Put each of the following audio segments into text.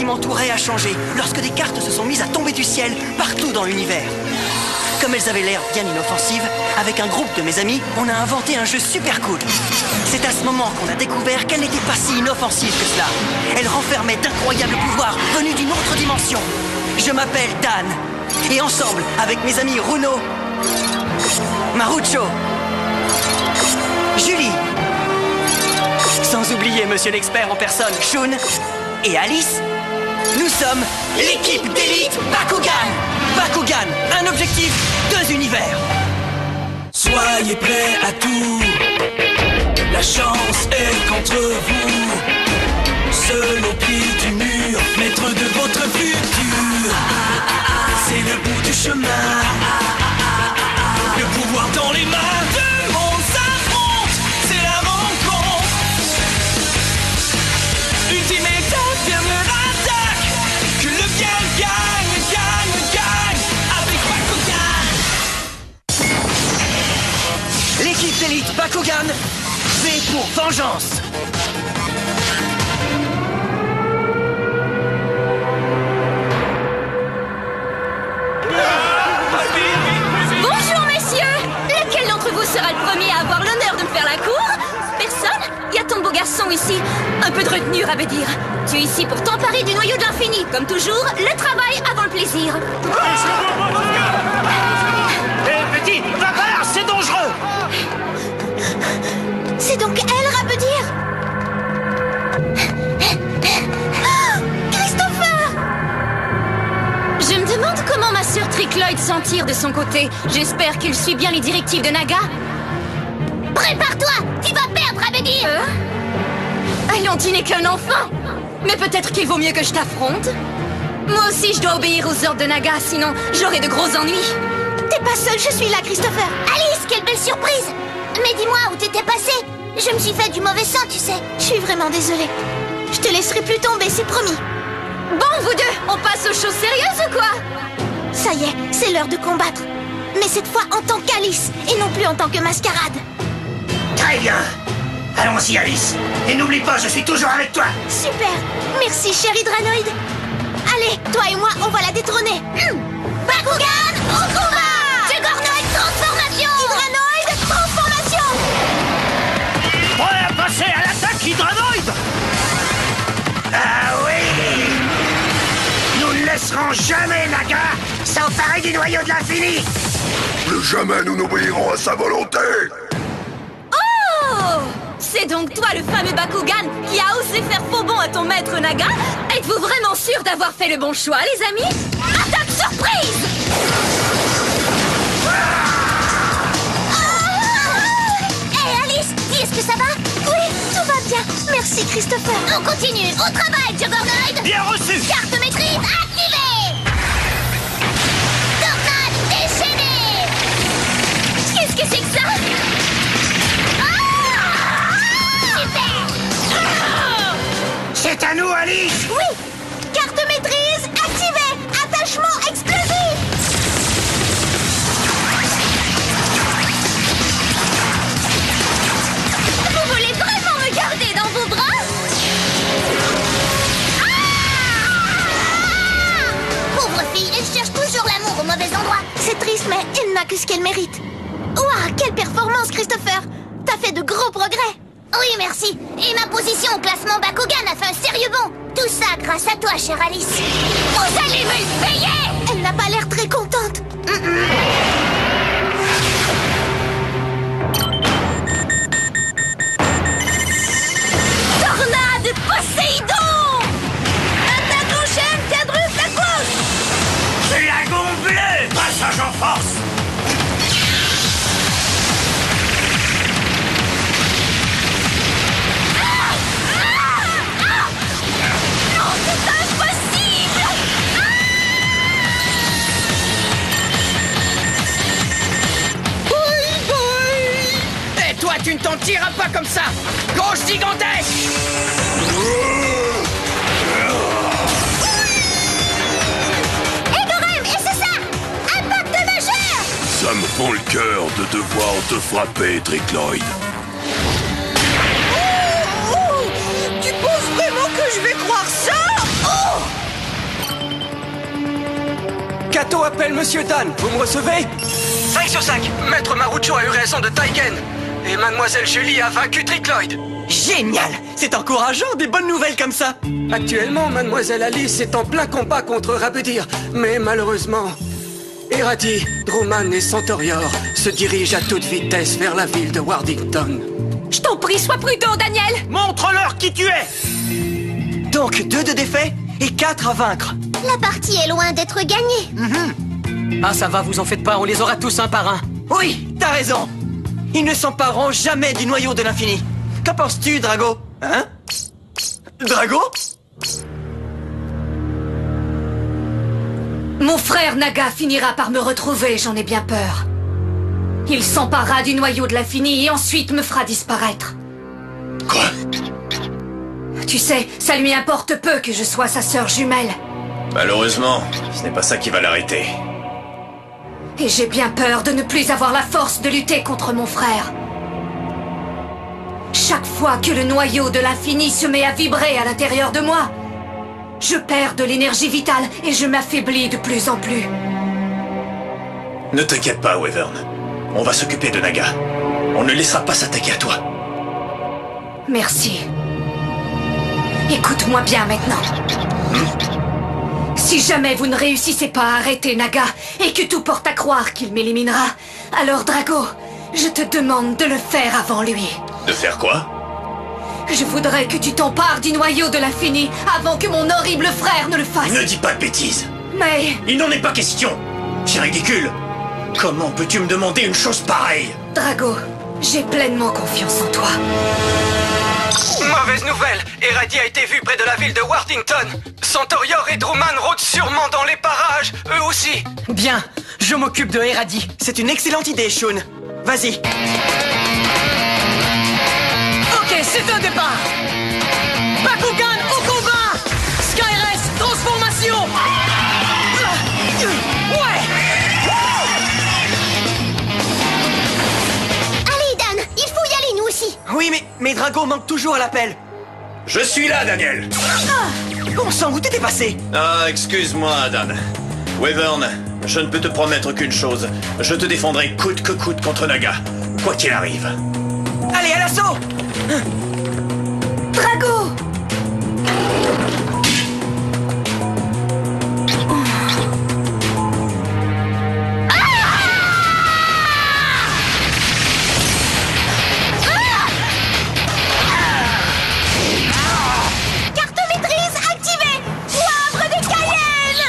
qui m'entourait a changé lorsque des cartes se sont mises à tomber du ciel partout dans l'univers. Comme elles avaient l'air bien inoffensives, avec un groupe de mes amis, on a inventé un jeu super cool. C'est à ce moment qu'on a découvert qu'elle n'était pas si inoffensive que cela. Elle renfermait d'incroyables pouvoirs venus d'une autre dimension. Je m'appelle Dan, et ensemble, avec mes amis Runo, Marucho, Julie, sans oublier Monsieur l'expert en personne, Shun, et Alice, nous sommes l'équipe d'élite Bakugan. Bakugan, un objectif, 2 univers. Soyez prêts à tout, la chance est contre vous. Seul au pied du mur, maître de votre futur. C'est le bout du chemin, le pouvoir dans les mains. Deux mondes s'affrontent, c'est la rencontre. Ultimate dernière attaque, que le bien gagne, gagne, gagne avec Bakugan. L'équipe d'élite Bakugan, V pour vengeance. Bonjour messieurs! Lequel d'entre vous sera le premier à avoir l'honneur de me faire la cour? Personne? Y a ton beau garçon ici. Un peu de retenue, à me dire. Tu es ici pour t'emparer du noyau de l'infini. Comme toujours, le travail avant le plaisir. Hé, petit, va par, c'est dangereux! C'est donc elle, Rapedir? Oh, Christopher! Je me demande comment ma sœur Tricloyd s'en tire de son côté. J'espère qu'il suit bien les directives de Naga. Prépare-toi! Tu vas perdre, Rapedir! Alenti n'est qu'un enfant! Mais peut-être qu'il vaut mieux que je t'affronte? Moi aussi, je dois obéir aux ordres de Naga, sinon j'aurai de gros ennuis. T'es pas seule, je suis là, Christopher. Alice, quelle belle surprise! Mais dis-moi, où t'étais passé? Je me suis fait du mauvais sang, tu sais. Je suis vraiment désolée. Je te laisserai plus tomber, c'est promis. Bon, vous deux, on passe aux choses sérieuses ou quoi? Ça y est, c'est l'heure de combattre. Mais cette fois en tant qu'Alice, et non plus en tant que mascarade. Très bien. Allons-y, Alice. Et n'oublie pas, je suis toujours avec toi. Super, merci, cher Hydranoïde. Allez, toi et moi, on va la détrôner. Bakugan, au combat! Juggernaut, transformation! Hydranoïde, transformation! Prêt à passer à l'attaque hydranoïde? Ah oui! Nous ne laisserons jamais Naga s'emparer du noyau de l'infini! Plus jamais nous n'obéirons à sa volonté. Oh! C'est donc toi le fameux Bakugan qui a osé faire faux bond à ton maître Naga? Êtes-vous vraiment sûr d'avoir fait le bon choix, les amis? Attaque surprise! Hé Alice, dis, est-ce que ça va? Oui, tout va bien. Merci Christopher. On continue, au travail, Juggernaut! Bien reçu! Carte maîtrise activée! Tornade déchaînée! Qu'est-ce que c'est que ça? C'est à nous, Alice! Oui! Carte maîtrise activée! Attachement explosif! Vous voulez vraiment me garder dans vos bras? Pauvre fille, elle cherche toujours l'amour au mauvais endroit. C'est triste, mais elle n'a que ce qu'elle mérite. Ouah, quelle performance, Christopher! T'as fait de gros progrès! Oui, merci. Et ma position au classement Bakugan a fait un sérieux bond. Tout ça grâce à toi, chère Alice. Vous allez me le payer! Elle n'a pas l'air très contente. Tornade Poséidon! Attaque en chaîne, quadruple à gauche! Dragon bleu! Passage en force! Non, c'est impossible! Et toi, tu ne t'en tireras pas comme ça! Gauche gigantesque! Egorem, et c'est ça! Impact majeur! Ça me fend le cœur de devoir te frapper, Tricloyd. Tu penses vraiment que je vais croire ça? Oh! Kato appelle Monsieur Dan, vous me recevez? 5 sur 5. Maître Marucho a eu raison de Taigen. Et Mademoiselle Julie a vaincu Tricloyd. Génial. C'est encourageant, des bonnes nouvelles comme ça. Actuellement, Mademoiselle Alice est en plein combat contre Rabudir. Mais malheureusement, Erati, Druman et Centaurior se dirigent à toute vitesse vers la ville de Wardington. Je t'en prie, sois prudent, Daniel. Montre-leur qui tu es. Donc 2 de défaits et 4 à vaincre. La partie est loin d'être gagnée. Ah, ça va, vous en faites pas, on les aura tous un par un. Oui, t'as raison. Ils ne s'empareront jamais du noyau de l'infini. Qu'en penses-tu, Drago? Hein? Drago? Mon frère Naga finira par me retrouver, j'en ai bien peur. Il s'emparera du noyau de l'infini et ensuite me fera disparaître. Quoi? Tu sais, ça lui importe peu que je sois sa sœur jumelle. Malheureusement, ce n'est pas ça qui va l'arrêter. Et j'ai bien peur de ne plus avoir la force de lutter contre mon frère. Chaque fois que le noyau de l'infini se met à vibrer à l'intérieur de moi, je perds de l'énergie vitale et je m'affaiblis de plus en plus. Ne t'inquiète pas, Wyvern. On va s'occuper de Naga. On ne laissera pas s'attaquer à toi. Merci. Écoute-moi bien maintenant. Si jamais vous ne réussissez pas à arrêter Naga et que tout porte à croire qu'il m'éliminera, alors Drago, je te demande de le faire avant lui. De faire quoi? Je voudrais que tu t'empares du noyau de l'infini avant que mon horrible frère ne le fasse. Ne dis pas de bêtises. Mais... Il n'en est pas question. C'est ridicule. Comment peux-tu me demander une chose pareille? Drago, j'ai pleinement confiance en toi. Mauvaise nouvelle, Eradi a été vu près de la ville de Wardington. Centaurior et Druman rôdent sûrement dans les parages, eux aussi. Bien, je m'occupe de Eradi. C'est une excellente idée, Shun. Vas-y. Ok, c'est un départ. Bakugan au combat. Skyres, transformation. Ouais. Allez, Dan, il faut y aller, nous aussi. Oui, mais Drago manque toujours à l'appel. Je suis là, Daniel. Bon sang, où t'étais passé? Ah, excuse-moi, Dan. Wyvern, je ne peux te promettre qu'une chose. Je te défendrai coûte que coûte contre Naga, quoi qu'il arrive. Allez, à l'assaut! Drago! Carte maîtrise activée. Poivre de Cayenne.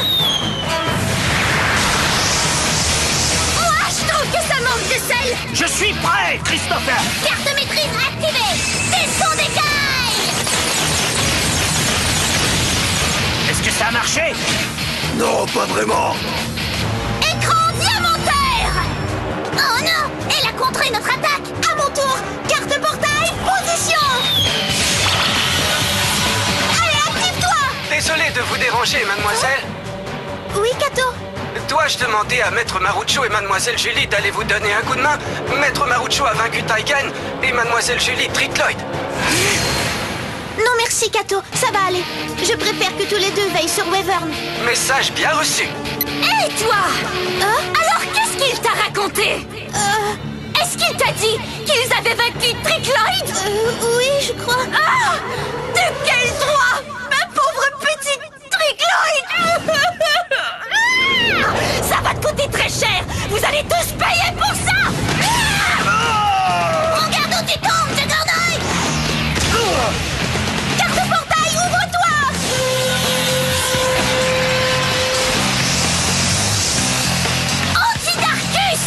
Ouah, je trouve que ça manque de sel. Je suis prêt, Christopher. Carte maîtrise activée. Descends d'écailles. Est-ce que ça a marché? Non, pas vraiment. Écran diamantaire. Oh non, elle a contré notre attaque. À mon tour, carte portail, position. Allez, active-toi. Désolé de vous déranger, mademoiselle. Oui, Kato. Dois-je demander à Maître Marucho et Mademoiselle Julie d'aller vous donner un coup de main? Maître Marucho a vaincu Taigen et Mademoiselle Julie Tricloyd. Non, merci, Kato. Ça va aller. Je préfère que tous les deux veillent sur Wyvern. Message bien reçu. Et toi? Alors qu'est-ce qu'il t'a raconté? Est-ce qu'il t'a dit qu'ils avaient vaincu Tricloyd? Oui, je crois. Ah! De quel droit? Ma pauvre petite Tricloyd! Ça va te coûter très cher! Vous allez tous payer pour ça! Regarde où tu tombes, Juggernaut. Carte portail, ouvre-toi. Anti-Darkus!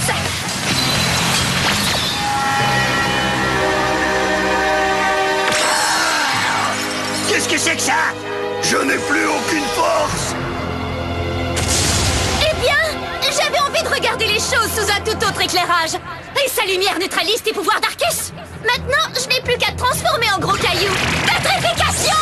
Qu'est-ce que c'est que ça? Je n'ai plus aucune force. Eh bien, j'avais envie de regarder les choses sous un tout autre éclairage. Et sa lumière neutralise tes pouvoirs d'Arcus. Maintenant, je n'ai plus qu'à te transformer en gros caillou. Pétrification!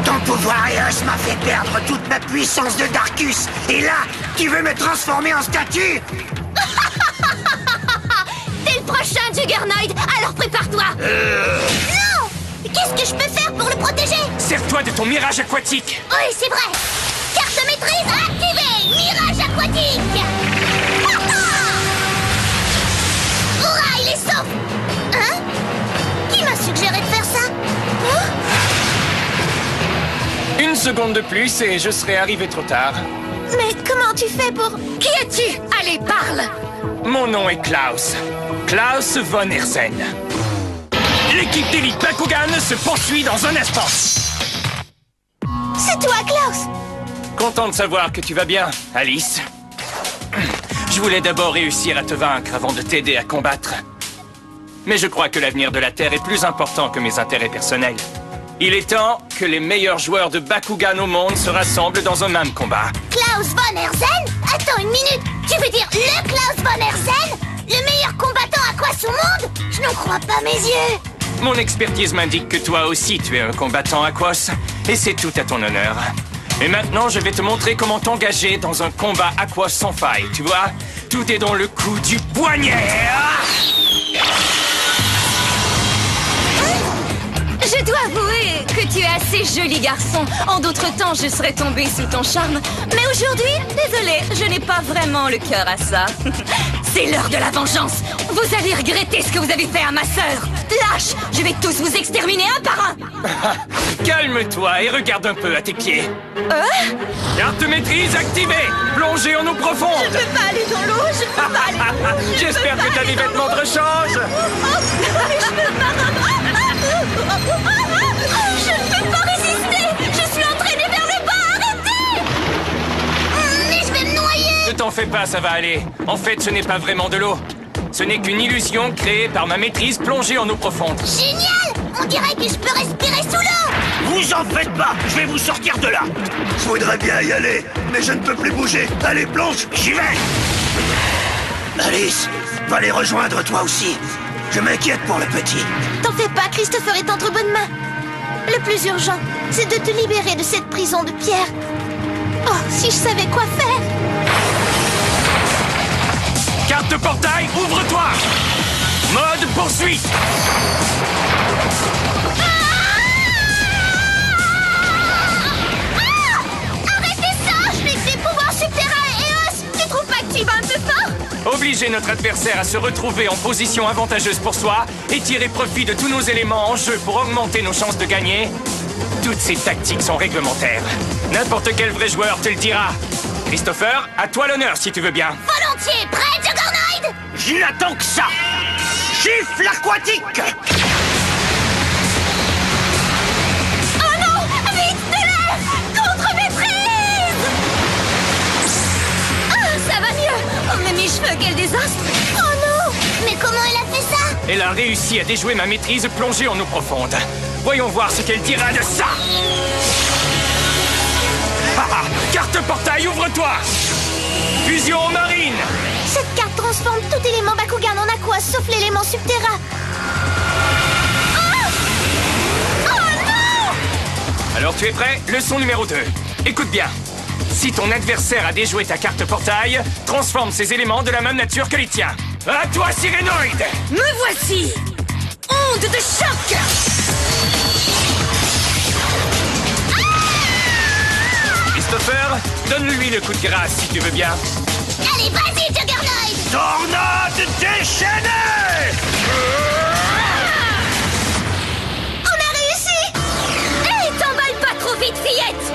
Ton pouvoir Eos m'a fait perdre toute ma puissance de Darkus. Et là, tu veux me transformer en statue? T'es le prochain Juggernaut, alors prépare-toi! Non! Qu'est-ce que je peux faire pour le protéger? Sers-toi de ton mirage aquatique. Oui, c'est vrai. Carte maîtrise activée. Mirage aquatique. Hurrah, il est sauf. Hein? Qui m'a suggéré de faire ça? Hein? Une seconde de plus et je serai arrivé trop tard. Mais comment tu fais pour... Qui es-tu? Allez, parle! Mon nom est Klaus. Klaus von Herzen. L'équipe d'élite Bakugan se poursuit dans un instant. C'est toi, Klaus. Content de savoir que tu vas bien, Alice. Je voulais d'abord réussir à te vaincre avant de t'aider à combattre. Mais je crois que l'avenir de la Terre est plus important que mes intérêts personnels. Il est temps que les meilleurs joueurs de Bakugan au monde se rassemblent dans un même combat. Klaus von Herzen? Attends une minute. Tu veux dire le Klaus von Herzen? Le meilleur combattant aquas au monde? Je n'en crois pas mes yeux. Mon expertise m'indique que toi aussi tu es un combattant aquos, et c'est tout à ton honneur. Et maintenant, je vais te montrer comment t'engager dans un combat aquos sans faille, tu vois? Tout est dans le coup du poignet. Je dois avouer que tu es assez joli garçon. En d'autres temps, je serais tombée sous ton charme. Mais aujourd'hui, désolée, je n'ai pas vraiment le cœur à ça. C'est l'heure de la vengeance. Vous allez regretter ce que vous avez fait à ma sœur. Lâche, je vais tous vous exterminer un par un. Calme-toi et regarde un peu à tes pieds. Carte maîtrise activée. Plongée en eau profonde. Je peux pas aller dans l'eau, je peux pas aller dans l'eau. J'espère que t'as des vêtements de rechange. Je peux pas. Je ne peux pas résister. Je suis entraînée vers le bas, arrêtez. Mais je vais me noyer. Ne t'en fais pas, ça va aller. En fait, ce n'est pas vraiment de l'eau. Ce n'est qu'une illusion créée par ma maîtrise plongée en eau profonde. Génial. On dirait que je peux respirer sous l'eau. Vous en faites pas, je vais vous sortir de là. Je voudrais bien y aller, mais je ne peux plus bouger. Allez, plonge, j'y vais. Alice, va les rejoindre toi aussi. Je m'inquiète pour le petit. T'en fais pas, Christopher est entre bonnes mains. Le plus urgent, c'est de te libérer de cette prison de pierre. Oh, si je savais quoi faire. Carte de portail, ouvre-toi. Mode poursuite. Arrêtez ça. Je n'ai que des pouvoirs subterrains et os. Tu trouves pas que tu vas un peu fort? Obliger notre adversaire à se retrouver en position avantageuse pour soi et tirer profit de tous nos éléments en jeu pour augmenter nos chances de gagner. Toutes ces tactiques sont réglementaires. N'importe quel vrai joueur te le dira. Christopher, à toi l'honneur si tu veux bien. Volontiers, prêt, Juggernaut? Je n'attends que ça. Gifle aquatique. Oh non, vite de l'air. Contre-maîtrise. Ça va mieux. Oh, mais mes cheveux, quel désastre. Oh non. Mais comment elle a fait ça? Elle a réussi à déjouer ma maîtrise plongée en eau profonde. Voyons voir ce qu'elle dira de ça. Haha, carte portail, ouvre-toi. Fusion marine. Cette carte transforme tout élément Bakugan en aqua sauf l'élément subterrain. Oh non! Alors tu es prêt? Leçon numéro 2. Écoute bien. Si ton adversaire a déjoué ta carte portail, transforme ses éléments de la même nature que les tiens. À toi, Sirénoïde! Me voici. Onde de choc. Christopher, donne-lui le coup de grâce si tu veux bien. Allez, vas-y, Juggernaut! Tornade déchaînée. On a réussi! Hé, t'emballe pas trop vite, fillette.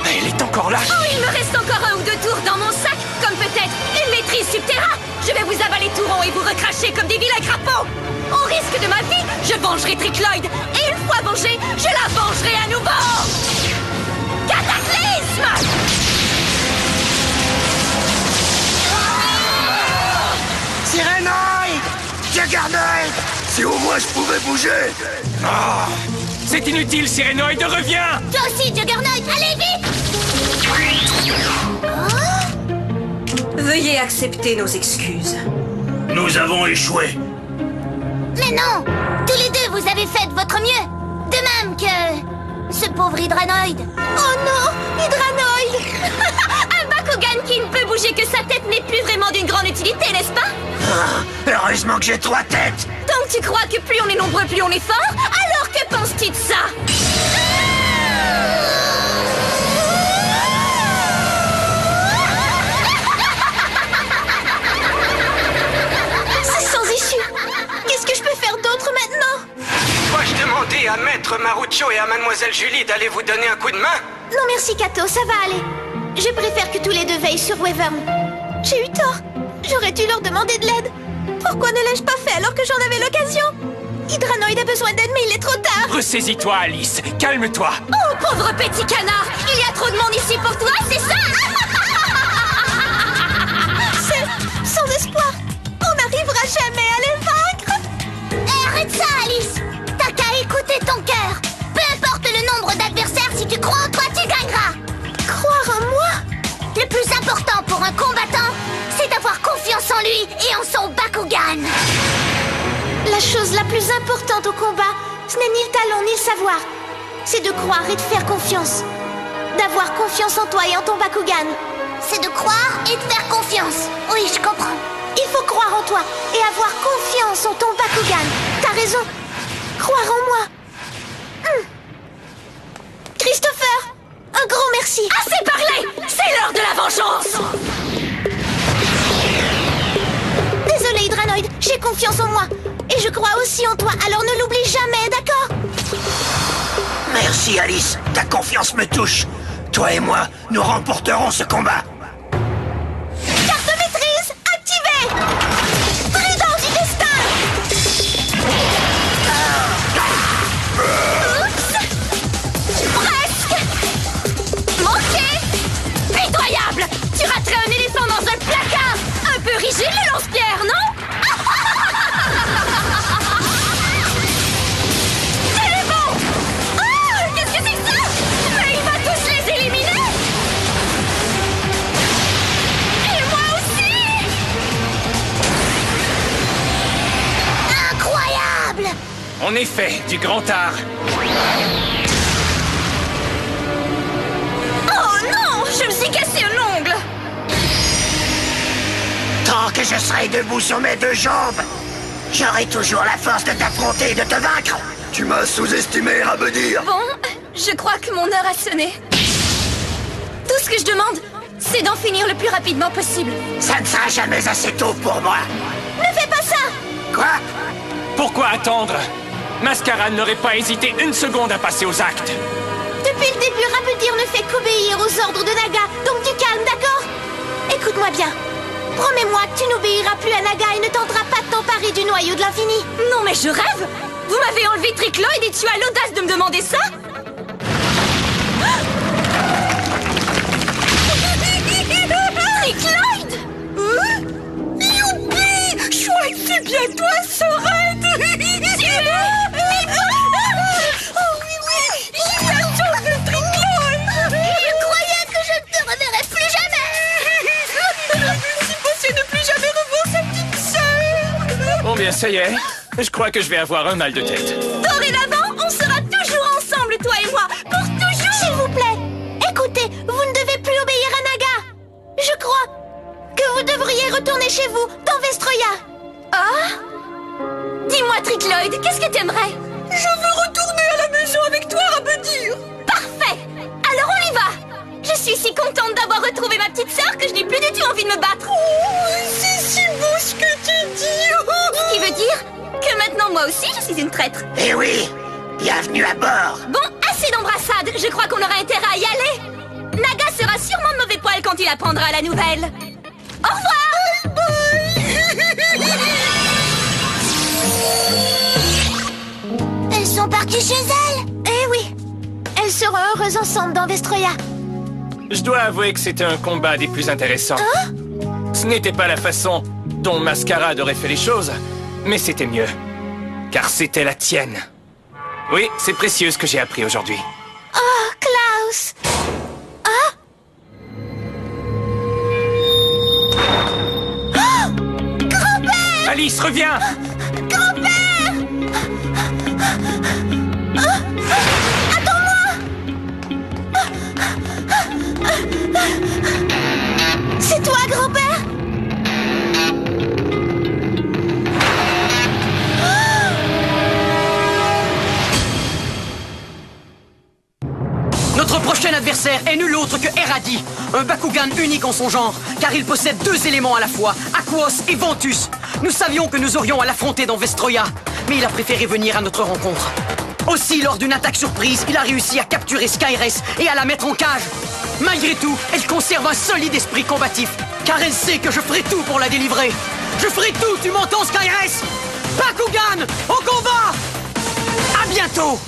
Elle est encore là. Oh, il me reste encore 1 ou 2 tours dans mon sac, comme peut-être une maîtrise subterrain. Je vais vous avaler tout rond et vous recracher comme des vilains crapauds. Au risque de ma vie, je vengerai Tricloyd. Et une fois vengée, je la vengerai à nouveau. Cataclysme! Sirénoïde. Juggernaut. Si au moins je pouvais bouger. Ah, c'est inutile, Sirénoïde, reviens. Toi aussi, Juggernaut, allez vite! Veuillez accepter nos excuses. Nous avons échoué. Mais non! Tous les deux, vous avez fait de votre mieux! De même que... ce pauvre Hydranoid! Oh non! Hydranoid! Un Bakugan qui ne peut bouger que sa tête n'est plus vraiment d'une grande utilité, n'est-ce pas? Heureusement que j'ai 3 têtes. Donc tu crois que plus on est nombreux, plus on est fort? Alors que penses-tu de ça? C'est sans issue. Qu'est-ce que je peux faire d'autre maintenant? Dois-je demander à Maître Marucho et à Mademoiselle Julie d'aller vous donner un coup de main? Non merci Kato, ça va aller. Je préfère que tous les deux veillent sur Wyvern. J'ai eu tort. J'aurais dû leur demander de l'aide. Pourquoi ne l'ai-je pas fait alors que j'en avais l'occasion? Hydranoid a besoin d'aide, mais il est trop tard. Ressaisis-toi, Alice. Calme-toi. Oh, pauvre petit canard! Il y a trop de monde ici pour toi, c'est ça? C'est sans espoir. On n'arrivera jamais à les vaincre. Arrête ça, Alice. T'as qu'à écouter ton cœur. Peu importe le nombre d'adversaires, si tu crois en toi, tu gagneras. Croire en moi? Le plus important pour un combattant, c'est d'avoir confiance en lui et en son Bakugan. La chose la plus importante au combat, ce n'est ni le talent ni le savoir. C'est de croire et de faire confiance. D'avoir confiance en toi et en ton Bakugan. C'est de croire et de faire confiance. Oui, je comprends. Il faut croire en toi et avoir confiance en ton Bakugan. T'as raison. Croire en moi. Christopher, un grand merci. Assez parlé! C'est l'heure de la vengeance! Désolé, Hydranoid, j'ai confiance en moi. Et je crois aussi en toi, alors ne l'oublie jamais, d'accord? Merci Alice, ta confiance me touche. Toi et moi, nous remporterons ce combat. Carte de maîtrise activée. Trident du destin. Oups! Presque! Manqué! Pitoyable! Tu raterais un éléphant dans un placard! Un peu rigide le lance-pierre, non? C'est bon! Oh! Qu'est-ce que c'est que ça? Mais il va tous les éliminer! Et moi aussi! Incroyable. En effet, du grand art. Oh non! Je me suis cassé un ongle! Tant que je serai debout sur mes deux jambes, j'aurai toujours la force de t'affronter et de te vaincre. Tu m'as sous-estimé, Rabedir. Bon, je crois que mon heure a sonné. Tout ce que je demande, c'est d'en finir le plus rapidement possible. Ça ne sera jamais assez tôt pour moi. Ne fais pas ça. Quoi? Pourquoi attendre? Mascarade n'aurait pas hésité une seconde à passer aux actes. Depuis le début, Rabedir ne fait qu'obéir aux ordres de Naga, donc tu calmes, d'accord? Écoute-moi bien. Promets-moi que tu n'obéiras plus à Naga et ne tenteras pas de t'emparer du noyau de l'infini. Non mais je rêve! Vous m'avez enlevé Tricloid et tu as l'audace de me demander ça? Tricloid! Youpi! Chouette, c'est bien toi, Sorette! Oh oui, oui! J'ai la chance de Tricloid! Je croyais que je ne te reverrais plus jamais. Si possible de plus jamais revoir sa petite sœur! Bon bien, ça y est. Je crois que je vais avoir un mal de tête. Dorénavant, on sera toujours ensemble, toi et moi, pour toujours! S'il vous plaît, écoutez, vous ne devez plus obéir à Naga. Je crois que vous devriez retourner chez vous, dans Vestroya. Ah? Dis-moi, Tricloid, qu'est-ce que t'aimerais? Je veux retourner à la maison avec toi, Rabedir! Parfait! Alors on y va! Je suis si contente d'avoir retrouvé ma petite sœur que je n'ai plus du tout envie de me battre! Oh, c'est si beau ce que tu dis! Ce qui veut dire que maintenant moi aussi je suis une traître! Eh oui, bienvenue à bord. Bon, assez d'embrassades, je crois qu'on aura intérêt à y aller! Naga sera sûrement de mauvais poil quand il apprendra la nouvelle! Au revoir! Elles sont parties chez elles. Eh oui, elles seront heureuses ensemble dans Vestroya. Je dois avouer que c'était un combat des plus intéressants. Ce n'était pas la façon dont Mascarade aurait fait les choses, mais c'était mieux. Car c'était la tienne. Oui, c'est précieux ce que j'ai appris aujourd'hui. Oh, Klaus. Ah. Oh, grand-père. Alice, reviens! Grand-père. Attends-moi. C'est toi, grand-père? est nul autre que Eradi, un Bakugan unique en son genre, car il possède 2 éléments à la fois, Aquos et Ventus. Nous savions que nous aurions à l'affronter dans Vestroia, mais il a préféré venir à notre rencontre. Aussi, lors d'une attaque surprise, il a réussi à capturer Skyress et à la mettre en cage. Malgré tout, elle conserve un solide esprit combatif, car elle sait que je ferai tout pour la délivrer. Je ferai tout, tu m'entends, Skyress? Bakugan, au combat! À bientôt!